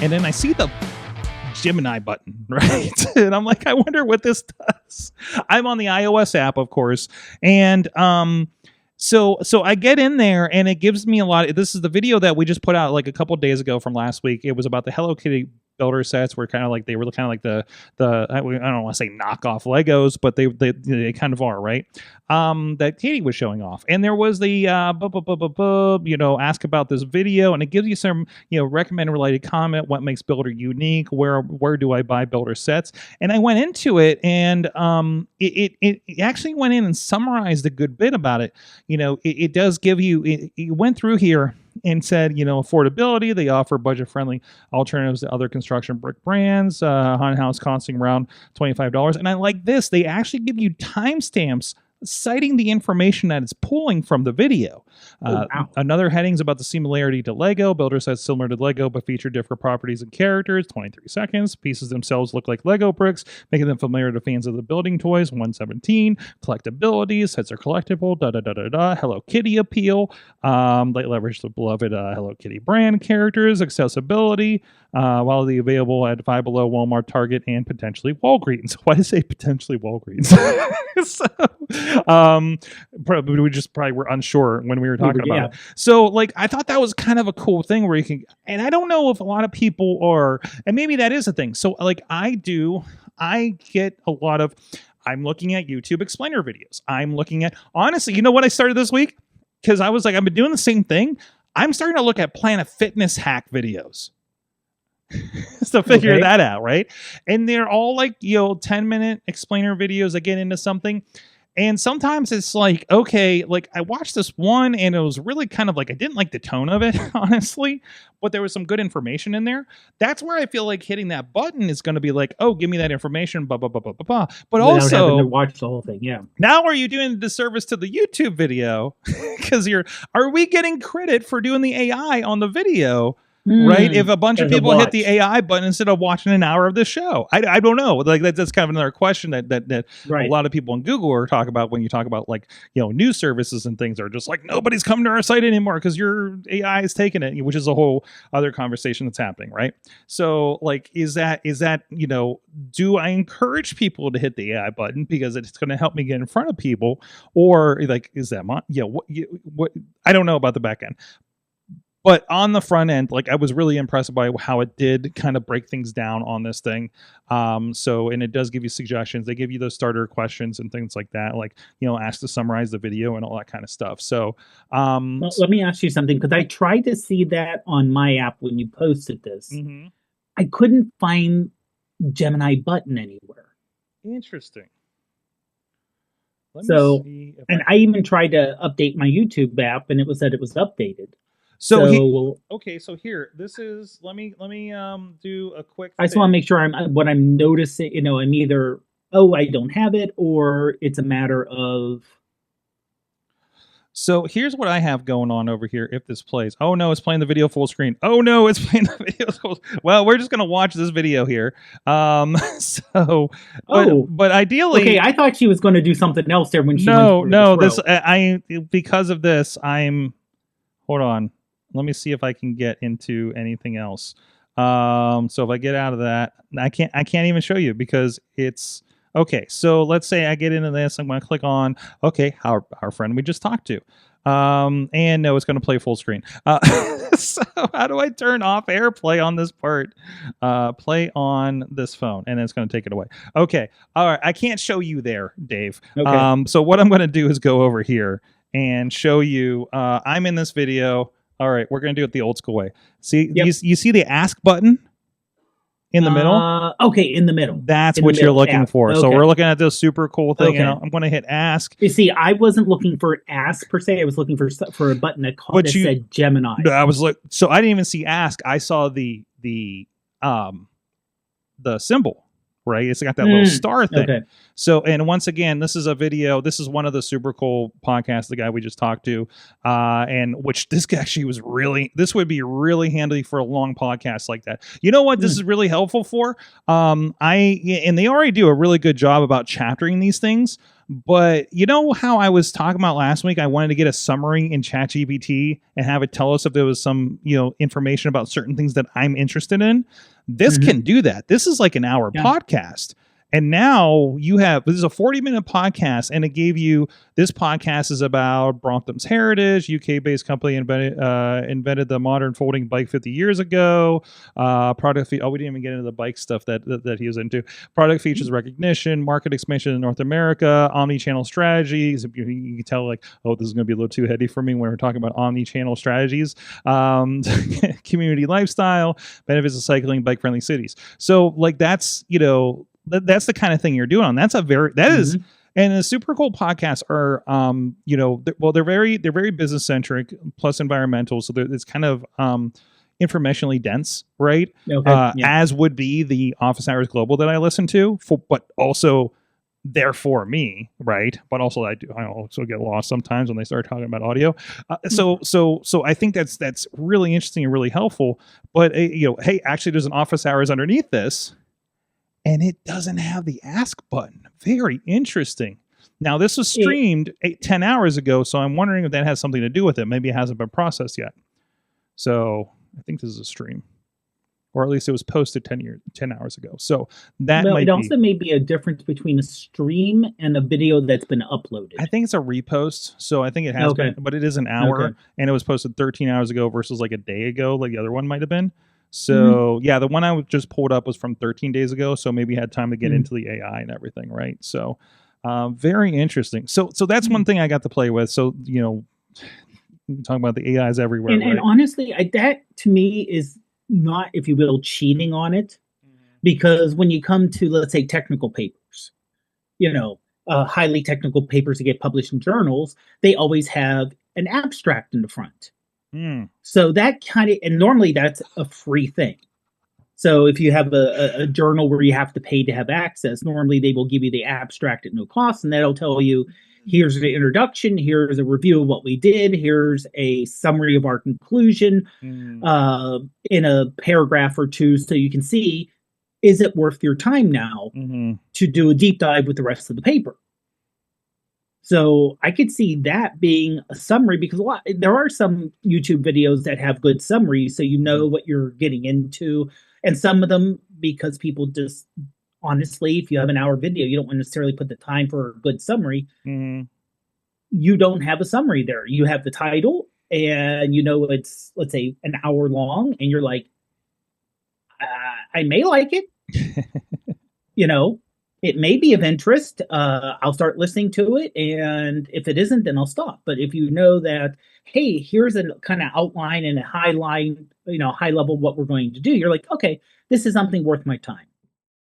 and then I see the Gemini button, right? And I'm like, I wonder what this does. I'm on the iOS app, of course, and so I get in there and it gives me a lot. This is the video that we just put out like a couple of days ago from last week. It was about the Hello Kitty builder sets. Were kind of like, they were kind of like the I don't want to say knockoff Legos, but they kind of are, right? That Katie was showing off, and there was the ask about this video, and it gives you some recommend related comment, what makes builder unique, where do I buy builder sets, and I went into it, and it actually went in and summarized a good bit about it. It does give you, it went through here and said, affordability, they offer budget-friendly alternatives to other construction brick brands, on house costing around $25. And I like this, they actually give you timestamps citing the information that it's pulling from the video. Wow. Another heading's about the similarity to Lego. Builder sets similar to Lego, but feature different properties and characters. 23 seconds. Pieces themselves look like Lego bricks, making them familiar to fans of the building toys. 117. Collectability. Sets are collectible. Hello Kitty appeal. They leverage the beloved Hello Kitty brand characters. Accessibility. While the available at Five Below, Walmart, Target, and potentially Walgreens. Why did I say potentially Walgreens? So, probably we just were unsure when we were talking about it. So like, I thought that was kind of a cool thing where you can, and I don't know if a lot of people are, and maybe that is a thing. So like I get a lot of, I'm looking at YouTube explainer videos. I'm looking at, honestly, you know what I started this week? Because I was like, I've been doing the same thing. I'm starting to look at Planet Fitness hack videos. So figure that out, right? And they're all like 10-minute explainer videos that get into something. And sometimes it's like, okay, like I watched this one and it was really kind of like, I didn't like the tone of it, honestly, but there was some good information in there. That's where I feel like hitting that button is going to be like, oh, give me that information, blah, blah, blah, blah, blah, blah. But without also having to watch the whole thing. Yeah. Now are you doing a disservice to the YouTube video? Because are we getting credit for doing the AI on the video? Right, if a bunch of people hit the AI button instead of watching an hour of this show, I don't know. Like that's kind of another question that a lot of people on Google are talking about when you talk about like news services and things are just like nobody's coming to our site anymore because your AI is taking it, which is a whole other conversation that's happening, right? So like, is that do I encourage people to hit the AI button because it's going to help me get in front of people, or like is that what I don't know about the back end. But on the front end, like I was really impressed by how it did kind of break things down on this thing. And it does give you suggestions. They give you those starter questions and things like that, like, ask to summarize the video and all that kind of stuff. So well, let me ask you something, because I tried to see that on my app when you posted this. Mm-hmm. I couldn't find Gemini button anywhere. Interesting. I even tried to update my YouTube app and it said it was updated. So here, this is, let me do a quick I just want to make sure I'm noticing, I'm either, I don't have it, or it's a matter of. So here's what I have going on over here. If this plays, oh no, it's playing the video full screen. Oh no, it's playing the video full. Well, we're just gonna watch this video here. But ideally, okay. I thought she was going to do something else there when she. No. Because of this, hold on. Let me see if I can get into anything else. So if I get out of that, I can't even show you because it's okay. So let's say I get into this. I'm going to click on, okay, our friend we just talked to. And no, it's going to play full screen. So how do I turn off AirPlay on this part? Play on this phone, and then it's going to take it away. Okay. All right. I can't show you there, Dave. Okay. So what I'm going to do is go over here and show you, I'm in this video. All right, we're going to do it the old school way. See, you see the ask button in the middle? Okay, in the middle. That's what you're looking for. Okay. So we're looking at this super cool thing, and I'm going to hit ask. You see, I wasn't looking for ask per se. I was looking for a button that said Gemini. I was so I didn't even see ask. I saw the symbol. Right, it's got that little star thing. Okay. So, and once again, this is a video. This is one of the super cool podcasts. The guy we just talked to, and which this actually was really. This would be really handy for a long podcast like that. You know what? This is really helpful for. And they already do a really good job about chaptering these things. But you know how I was talking about last week? I wanted to get a summary in ChatGPT and have it tell us if there was some, information about certain things that I'm interested in. This can do that. This is like an hour podcast. And now this is a 40-minute podcast, and it gave you, this podcast is about Brompton's heritage. UK-based company invented the modern folding bike 50 years ago. We didn't even get into the bike stuff that he was into. Product features recognition, market expansion in North America, omni-channel strategies. You can tell, like, oh, this is going to be a little too heady for me when we're talking about omni-channel strategies. Community lifestyle, benefits of cycling, bike-friendly cities. So, like, that's, that's the kind of thing you're doing on. That's is, and the super cool podcasts are, they're very business centric plus environmental. So it's kind of, informationally dense, right? As would be the Office Hours Global that I listen to but also they're for me, right? But also I also get lost sometimes when they start talking about audio. So I think that's really interesting and really helpful. But hey, actually there's an Office Hours underneath this. And it doesn't have the ask button. Very interesting. Now, this was streamed 10 hours ago, so I'm wondering if that has something to do with it. Maybe it hasn't been processed yet. So I think this is a stream. Or at least it was posted 10 hours ago. So that also may be a difference between a stream and a video that's been uploaded. I think it's a repost. So I think it has been, but it is an hour. And it was posted 13 hours ago versus like a day ago, like the other one might have been. So the one I just pulled up was from 13 days ago. So maybe had time to get into the AI and everything, right? So very interesting. So that's one thing I got to play with. So, talking about the AIs everywhere. And honestly, that to me is not, if you will, cheating on it. Because when you come to, let's say, technical papers, highly technical papers that get published in journals, they always have an abstract in the front. So that and normally that's a free thing. So if you have a journal where you have to pay to have access, normally they will give you the abstract at no cost, and that'll tell you, here's the introduction, here's a review of what we did, here's a summary of our conclusion in a paragraph or two, so you can see, is it worth your time now to do a deep dive with the rest of the paper? So I could see that being a summary, because there are some YouTube videos that have good summaries, so you know what you're getting into. And some of them, because people just, honestly, if you have an hour video, you don't necessarily put the time for a good summary. You don't have a summary there. You have the title, and it's, let's say, an hour long, and you're like, I may like it. It may be of interest. I'll start listening to it. And if it isn't, then I'll stop. But if you know that, hey, here's a kind of outline and a high level what we're going to do, you're like, okay, this is something worth my time.